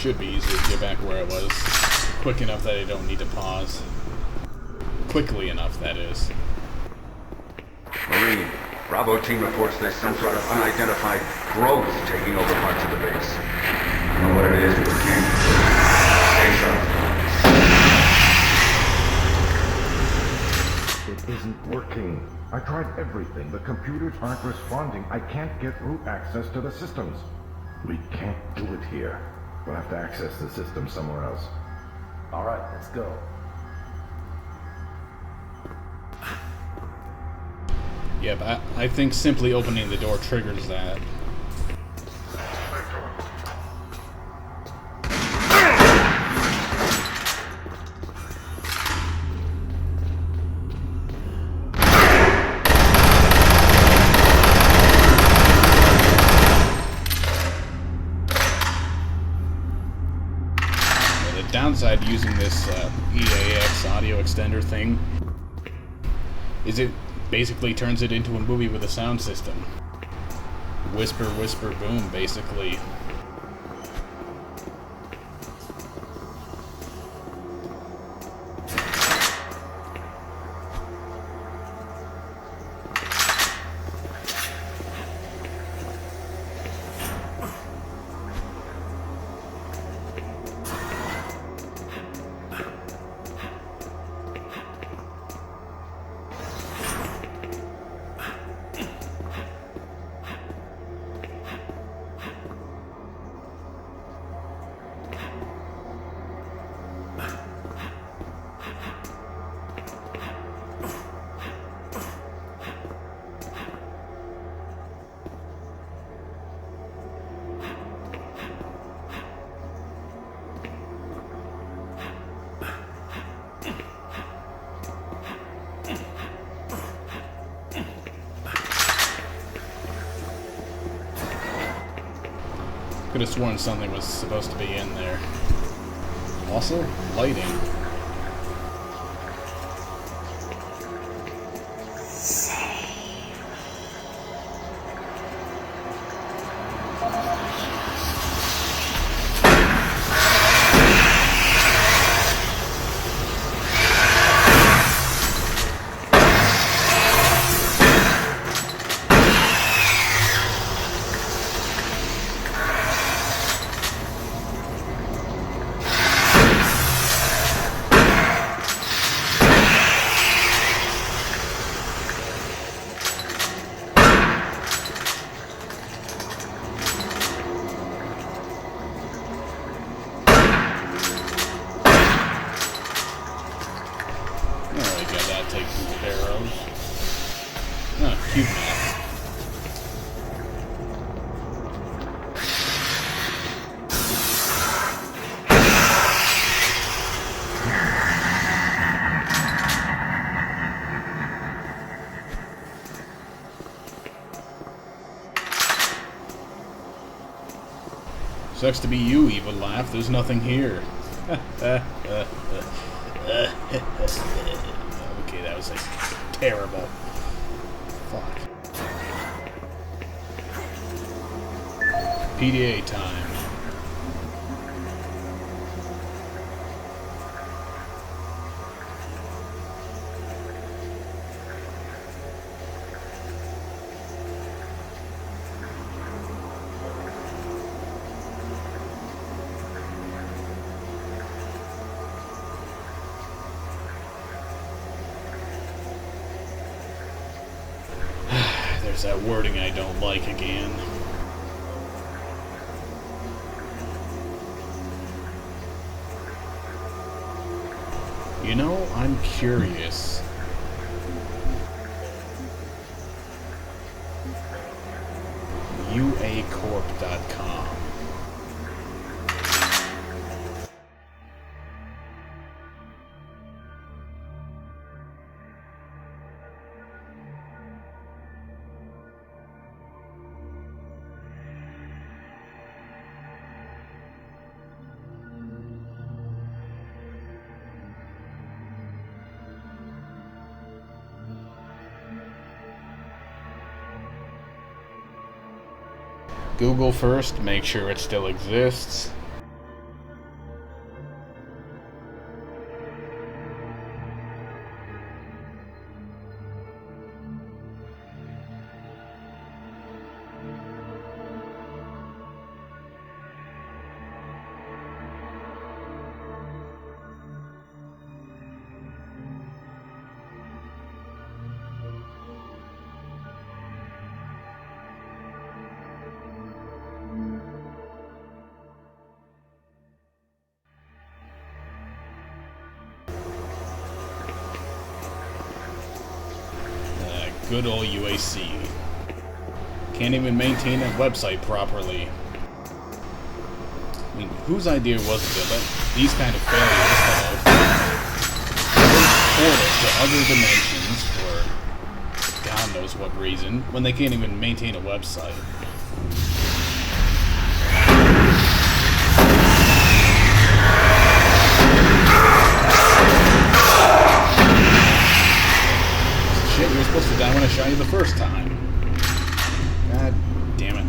should be easy to get back where I was. Quick enough that I don't need to pause. Quickly enough, that is. Marine, Bravo team reports there's some sort of unidentified growth taking over parts of the base. I don't know what it is, but we can't. Stay sharp. It isn't working. I tried everything. The computers aren't responding. I can't get root access to the systems. We can't do it here. We'll have to access the system somewhere else. All right, let's go. Yep, I think simply opening the door triggers that. The downside to using this EAX audio extender thing is it basically turns it into a movie with a sound system. Whisper, whisper, boom, basically. Could have sworn something was supposed to be in there. Also, lighting. Cube map. Sucks to be you, Evil Laugh. There's nothing here. Okay, that was like terrible. Fuck. PDA time. There's that wording I don't like again. You know, I'm curious. UAcorp.com. Google first, make sure it still exists. Good old UAC. Can't even maintain a website properly. I mean, whose idea was it to let these kind of failures portals to other dimensions for God knows what reason when they can't even maintain a website? Shit, you were supposed to die when I shot you the first time. God damn it.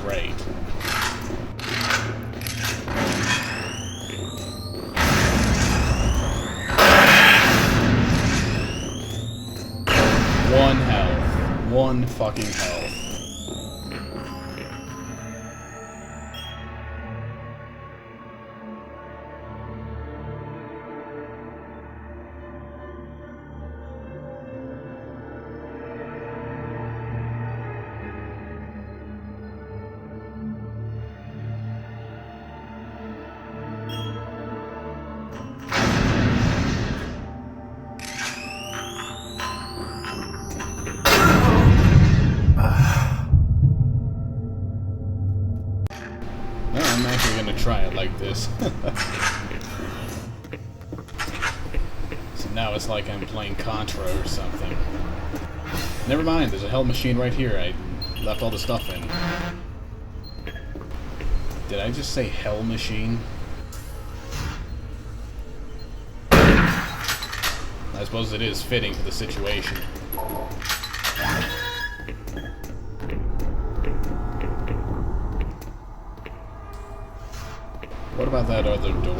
Great. One health. One fucking health. I'm actually gonna try it like this. So now it's like I'm playing Contra or something. Never mind, there's a hell machine right here. I left all the stuff in. Did I just say hell machine? I suppose it is fitting for the situation. What about that other door?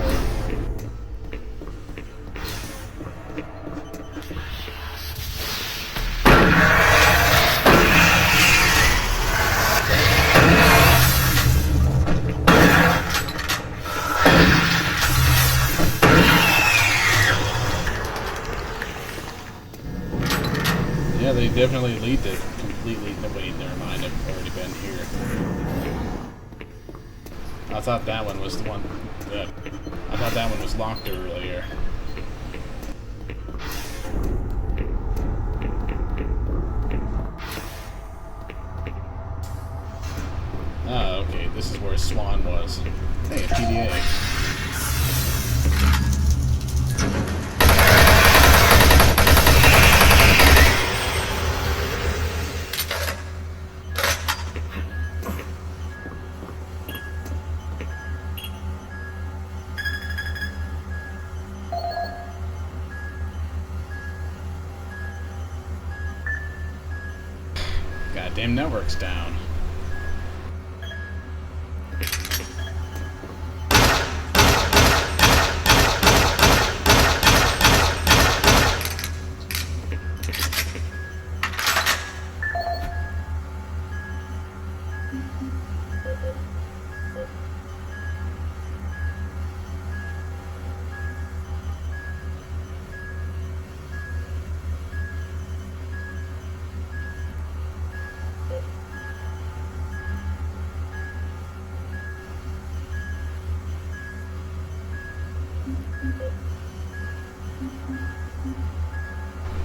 Yeah, they definitely leaked it completely. Nobody, never mind, I've already been here. I thought that one was the one. I thought that one was locked earlier. Oh, okay. This is where Swan was. Hey, a PDA. Goddamn network's down.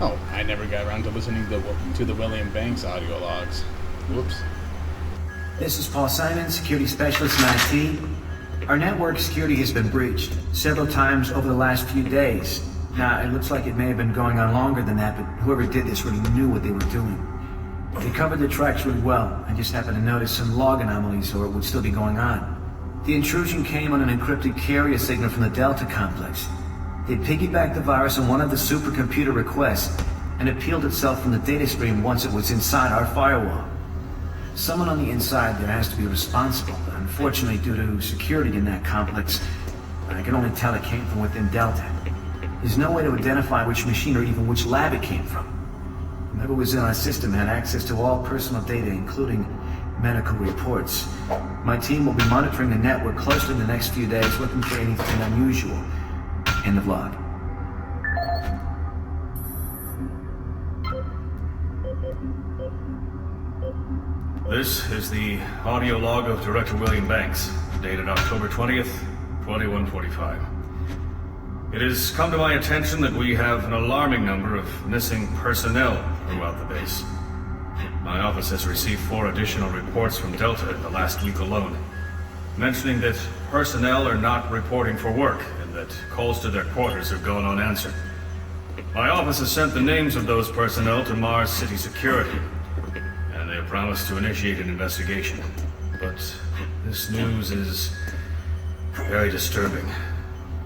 Oh, I never got around to listening to the William Banks audio logs. Whoops. This is Paul Simon, security specialist in IT. Our network security has been breached several times over the last few days. Now, it looks like it may have been going on longer than that, but whoever did this really knew what they were doing. They covered the tracks really well. I just happened to notice some log anomalies, or it would still be going on. The intrusion came on an encrypted carrier signal from the Delta complex. They piggybacked the virus on one of the supercomputer requests, and it peeled itself from the data stream once it was inside our firewall. Someone on the inside there has to be responsible, but unfortunately, due to security in that complex, I can only tell it came from within Delta. There's no way to identify which machine or even which lab it came from. Whoever was in our system had access to all personal data, including medical reports. My team will be monitoring the network closely in the next few days, looking for anything unusual. End of log. This is the audio log of Director William Banks, dated October 20th, 2145. It has come to my attention that we have an alarming number of missing personnel throughout the base. My office has received 4 additional reports from Delta in the last week alone, mentioning that personnel are not reporting for work and that calls to their quarters have gone unanswered. My office has sent the names of those personnel to Mars City Security, and they have promised to initiate an investigation. But this news is very disturbing,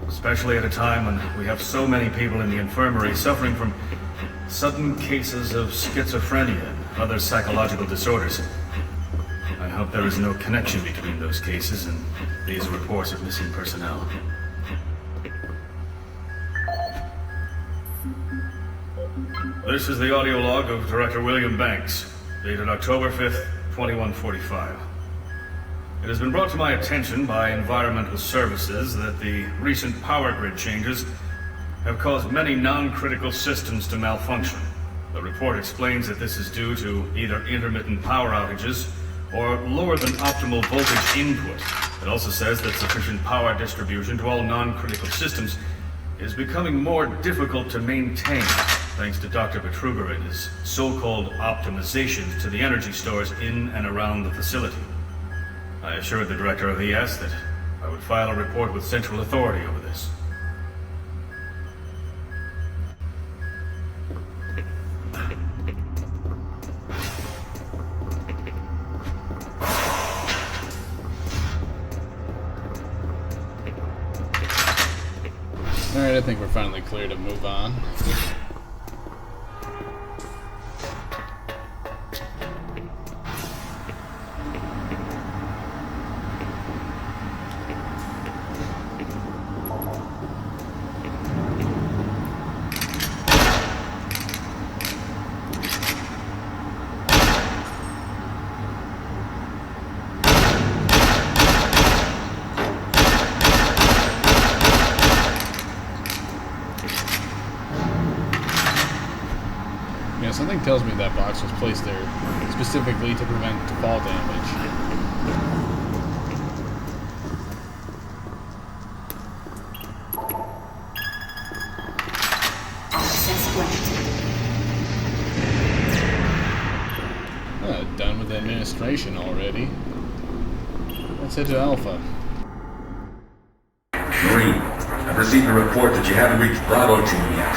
especially at a time when we have so many people in the infirmary suffering from sudden cases of schizophrenia and other psychological disorders. I hope there is no connection between those cases and these reports of missing personnel. This is the audio log of Director William Banks, dated October 5th, 2145. It has been brought to my attention by Environmental Services that the recent power grid changes have caused many non-critical systems to malfunction. The report explains that this is due to either intermittent power outages or lower than optimal voltage input. It also says that sufficient power distribution to all non-critical systems is becoming more difficult to maintain, thanks to Dr. Betruger and his so-called optimizations to the energy stores in and around the facility. I assured the director of ES that I would file a report with Central Authority over this. Alright, I think we're finally clear to move on. Yeah, something tells me that box was placed there specifically to prevent fall damage. Access granted. Done with the administration already. Let's head to Alpha. Marine, I've received a report that you haven't reached Bravo Team yet.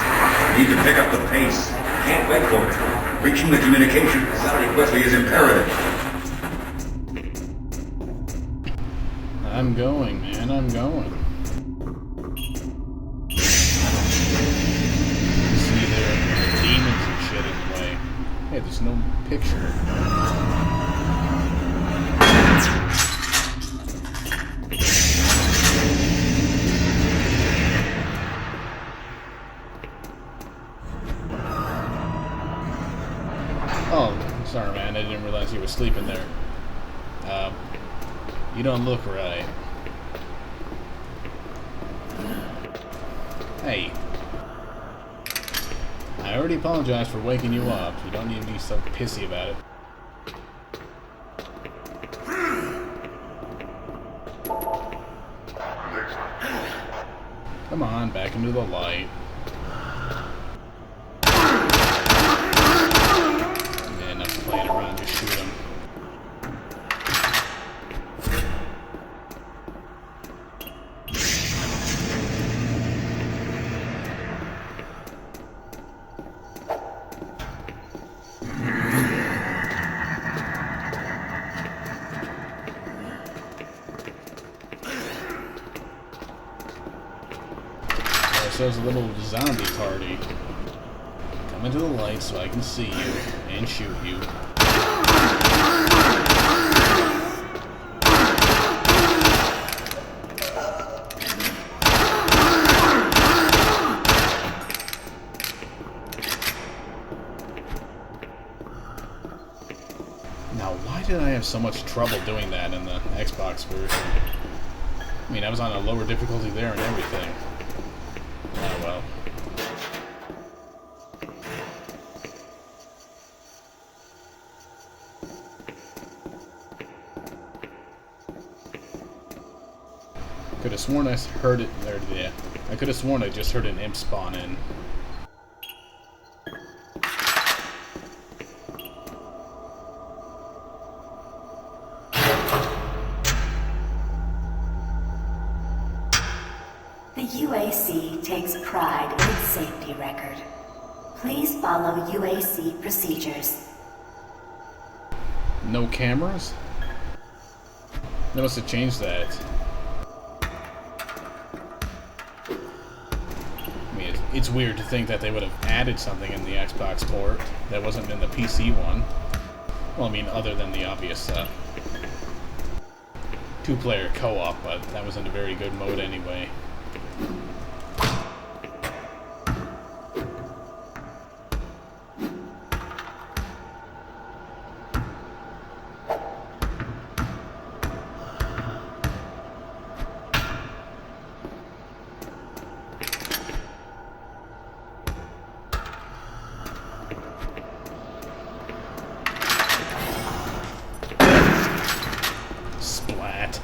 You need to pick up the pace. Can't wait for it. Reaching the communication facility quickly is imperative. I'm going, man, I'm going. See, there are demons and shit in the way. Hey, there's no picture. Oh, sorry, man. I didn't realize you were sleeping there. You don't look right. Hey. I already apologized for waking you up. You don't need to be so pissy about it. Come on, back into the light. Enough playing around, just shoot him. ourselves a little zombie party. Come into the light so I can see you and shoot you. Now, why did I have so much trouble doing that in the Xbox version? I mean, I was on a lower difficulty there and everything. Oh well. Could have sworn I heard it there. Yeah, I could have sworn I just heard an imp spawn in. The UAC takes pride in its safety record. Please follow UAC procedures. No cameras? They must have changed that. I mean, it's weird to think that they would have added something in the Xbox port that wasn't in the PC one. Well, I mean, other than the obvious two-player co-op, but that wasn't a very good mode anyway. Splat.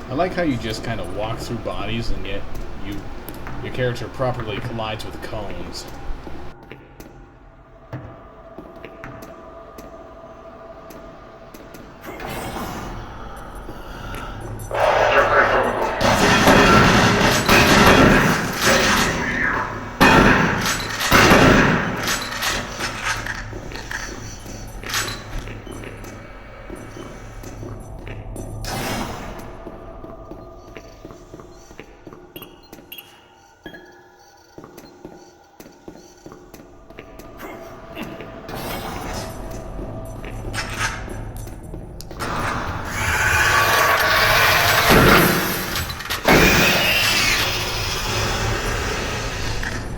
I like how you just kind of walk through bodies and yet your character properly collides with cones.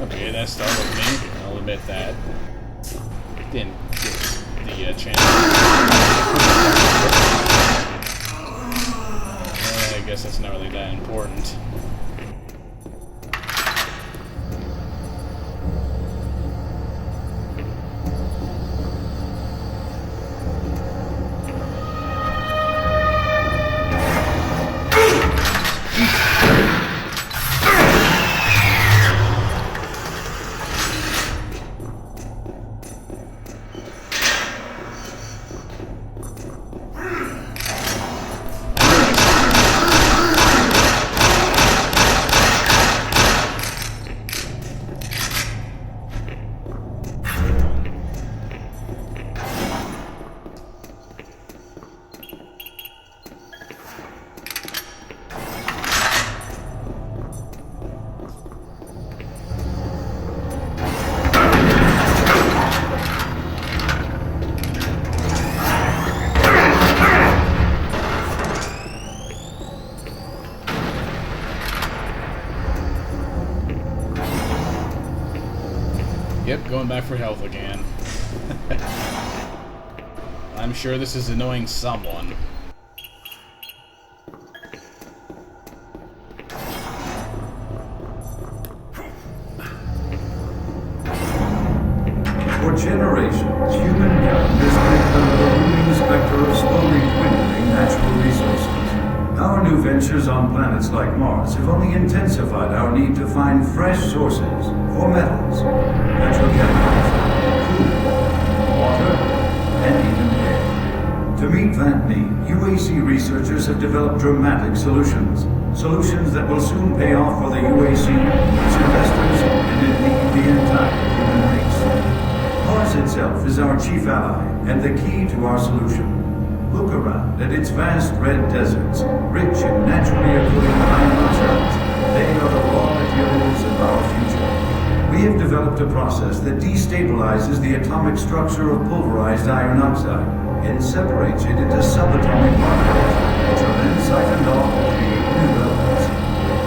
Okay, that startled me, I'll admit that. Didn't get the chance. I guess that's not really that important. Yep, going back for health again. I'm sure this is annoying someone. For generations, humankind has lived under the looming specter of slowly dwindling natural resources. Our new ventures on planets like Mars have only intensified our need to find fresh sources for metals, petrochemicals, food, water, and even air. To meet that need, UAC researchers have developed dramatic solutions. Solutions that will soon pay off for the UAC, its investors, and indeed the entire human race. Mars itself is our chief ally and the key to our solution. Look around at its vast red deserts, rich in naturally occurring iron oxides. They are the raw materials of our future. We have developed a process that destabilizes the atomic structure of pulverized iron oxide and separates it into subatomic particles, which are then siphoned off to create new elements.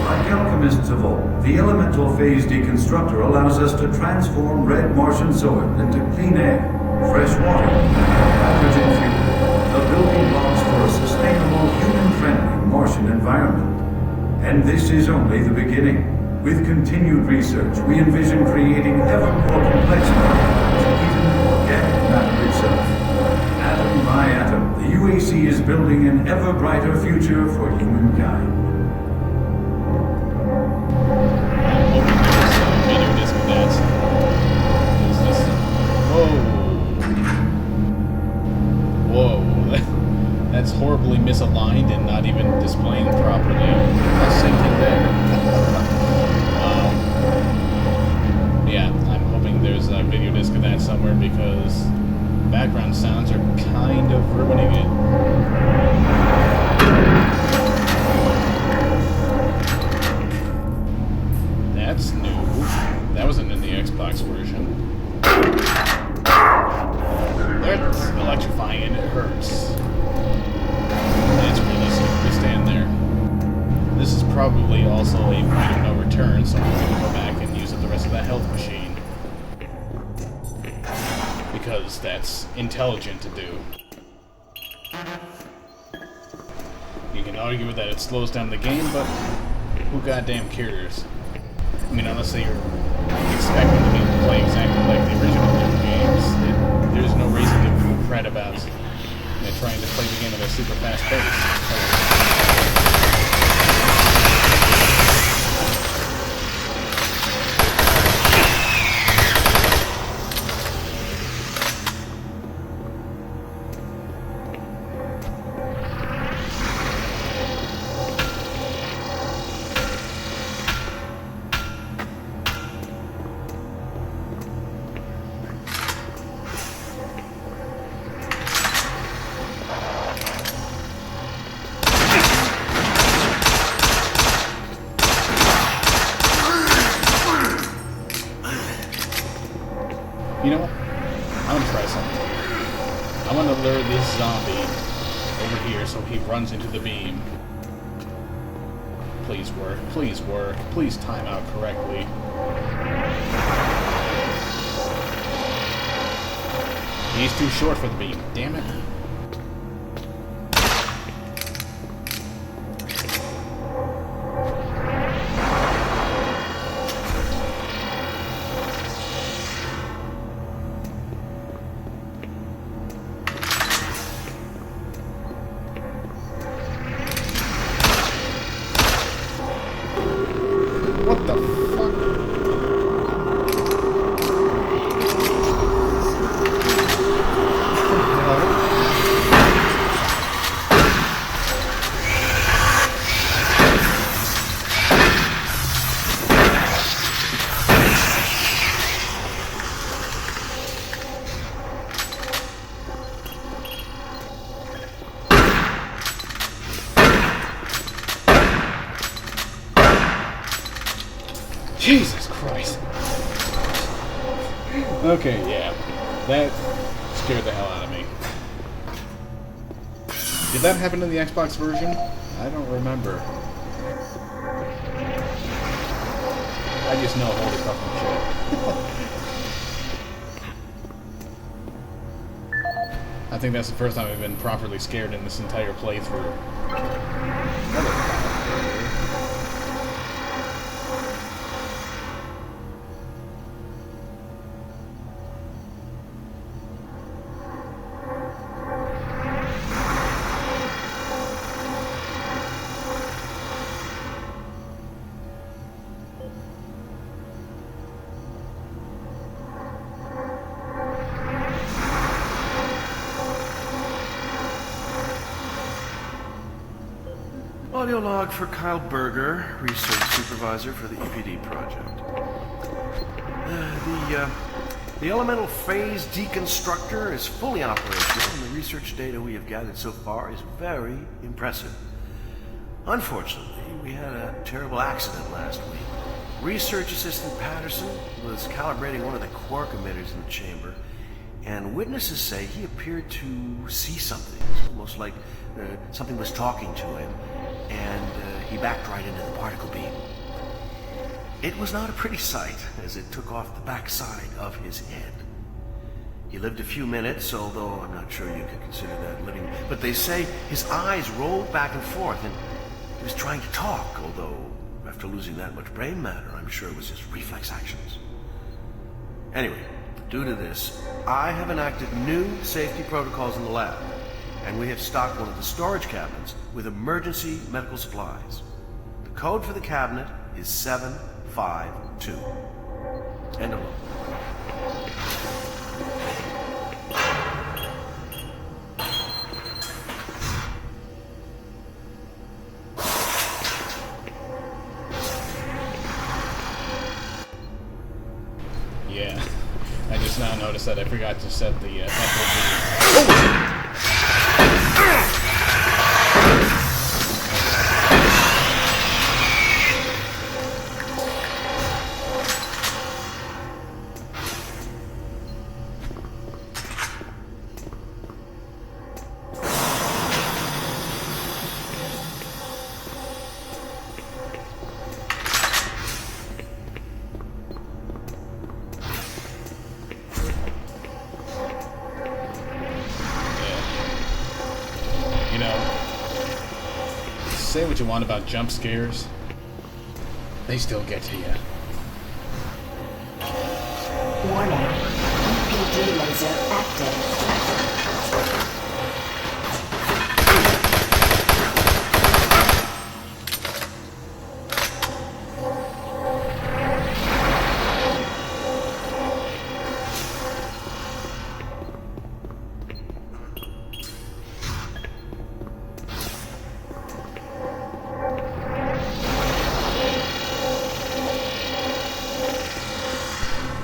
Like alchemists of old, the elemental phase deconstructor allows us to transform red Martian soil into clean air, fresh water, and hydrogen fuel, the building blocks for a sustainable, human-friendly Martian environment. And this is only the beginning. With continued research, we envision creating ever more complex molecules, even organic matter itself. Atom by atom, the UAC is building an ever brighter future for humankind. I'm hoping there's a video disc of that. Is this... Whoa. That's horribly misaligned and not even displaying properly. I'll sink in there. Yeah, I'm hoping there's a video disc of that somewhere because background sounds are kind of ruining it. That's new. That wasn't in the Xbox version. That's electrifying and it hurts. It's really stupid to stand there. This is probably also a point of no return, so I'm going to go back and use up the rest of that health machine. Because that's intelligent to do. You can argue that it slows down the game, but who goddamn cares? I mean, unless you're expecting the game to play exactly like the original games, there's no reason to fret about trying to play the game at a super fast pace. You know what? I'm gonna try something. I'm gonna lure this zombie over here so he runs into the beam. Please work. Please work. Please time out correctly. He's too short for the beam. Damn it. What the fuck? Jesus Christ. Okay, yeah. That scared the hell out of me. Did that happen in the Xbox version? I don't remember. I just know, holy fucking shit. I think that's the first time I've been properly scared in this entire playthrough. Audio log for Kyle Berger, research supervisor for the EPD project. The elemental phase deconstructor is fully operational, and the research data we have gathered so far is very impressive. Unfortunately, we had a terrible accident last week. Research Assistant Patterson was calibrating one of the quark emitters in the chamber, and witnesses say he appeared to see something. It's almost like something was talking to him, and he backed right into the particle beam. It was not a pretty sight, as it took off the backside of his head. He lived a few minutes, although I'm not sure you could consider that living. But they say his eyes rolled back and forth, and he was trying to talk, although after losing that much brain matter, I'm sure it was just reflex actions. Anyway, due to this, I have enacted new safety protocols in the lab, and we have stocked one of the storage cabinets with emergency medical supplies. The code for the cabinet is 752. End of log. Yeah, I just now noticed that I forgot to set the FOV. Say what you want about jump scares, they still get to you. Warning. EPD laser active.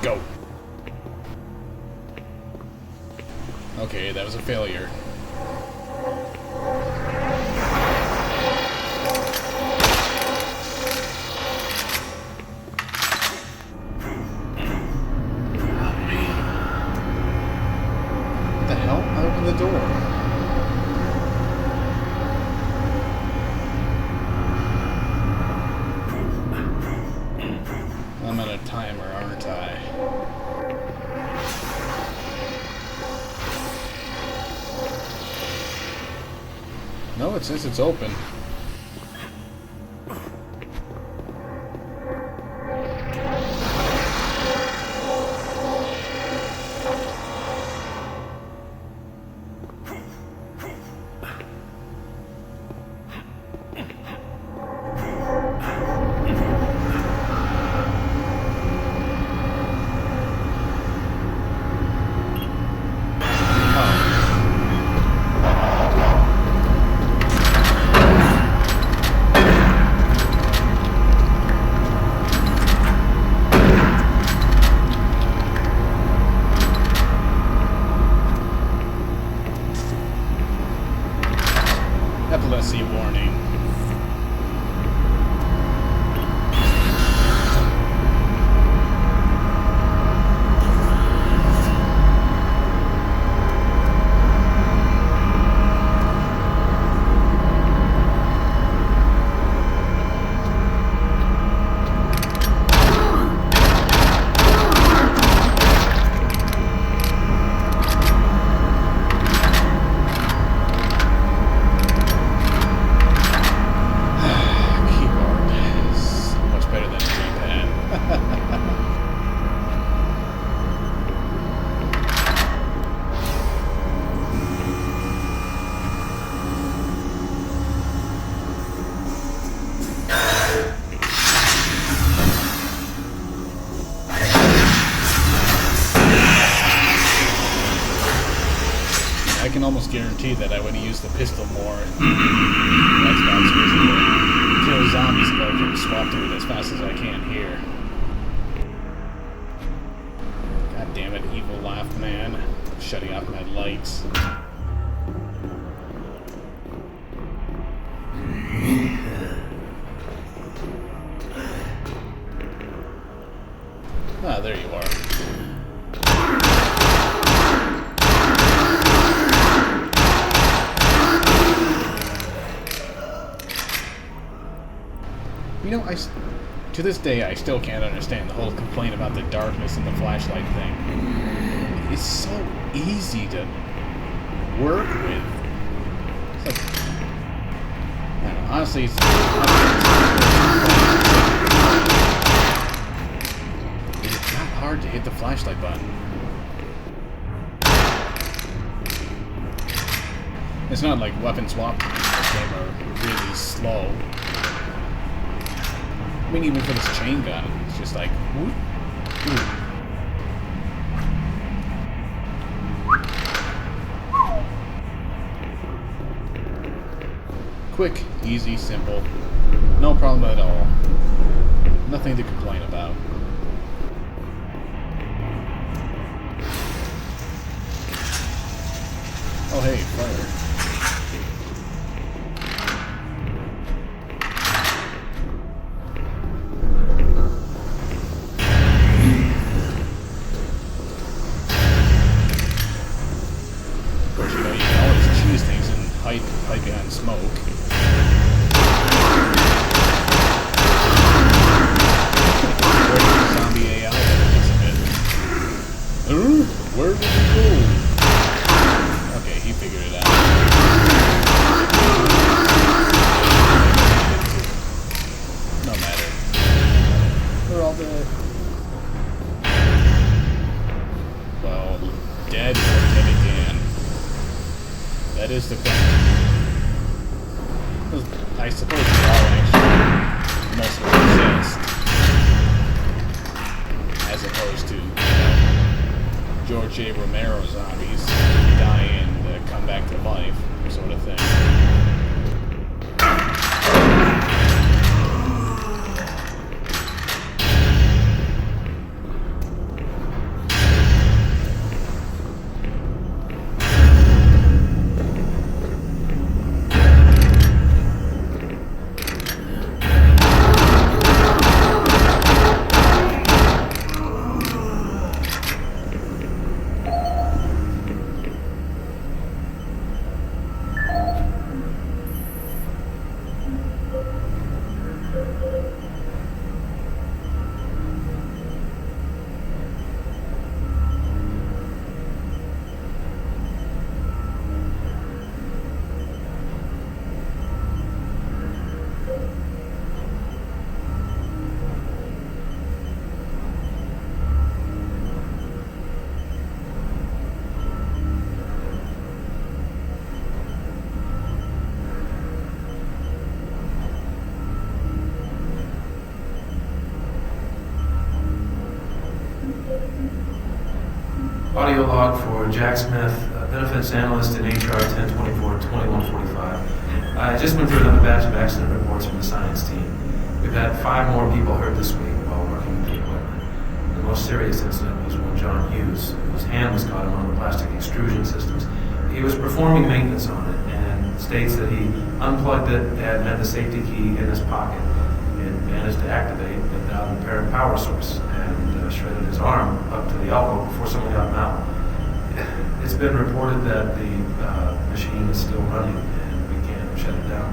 Go. Okay, that was a failure. What the hell? I opened the door. I'm on a timer, aren't I? No, it says it's open. Epilepsy warning. I can almost guarantee that I would have used the pistol more in Xbox recently. Kill zombies if I could swap through it as fast as I can here. God damn. damn it, evil laugh man. Shutting off my lights. Ah, there you are. You know, to this day, I still can't understand the whole complaint about the darkness and the flashlight thing. It's so easy to work with. It's like, I don't know, honestly, it's not hard to hit the flashlight button. It's not like weapon swap in this game are really slow. I mean, even for this chain gun, it's just like, whoop, whoop. Quick, easy, simple. No problem at all. Nothing to complain about. Oh hey, fire. Hide behind smoke. Where's the zombie AI that was a bit? Where did he go? Okay, he figured it out. No matter. They're all dead. Well, dead or dead again. That is the question. I suppose they all actually mostly exist. As opposed to, you know, George A. Romero zombies die and come back to life, sort of thing. Audio log for Jack Smith, benefits analyst in HR 1024-2145. I just went through another batch of accident reports from the science team. We've had 5 more people hurt this week while working with the equipment. The most serious incident was one John Hughes, whose hand was caught in one of the plastic extrusion systems. He was performing maintenance on it and states that he unplugged it and had the safety key in his pocket and managed to activate without an apparent power source, and shredded his arm up to the elbow before someone got him out. It's been reported that the machine is still running and we can't shut it down.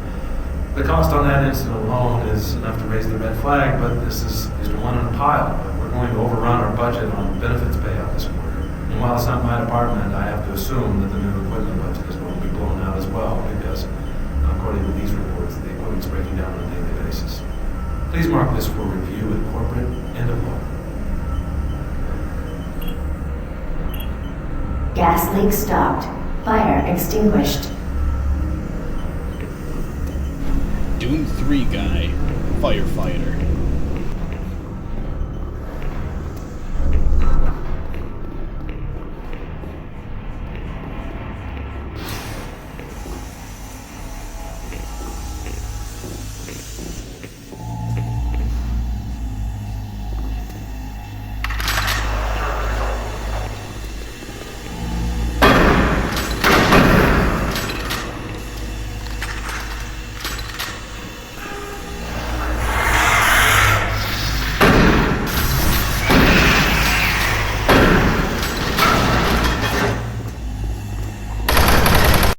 The cost on that incident alone is enough to raise the red flag, but this is just one in a pile. We're going to overrun our budget on benefits payout this quarter. And while it's not my department, I have to assume that the new equipment budget is going to be blown out as well, because according to these reports, the equipment's breaking down on a daily basis. Please mark this for review at corporate. End of log. Gas leak stopped. Fire extinguished. Doom 3 guy. Firefighter.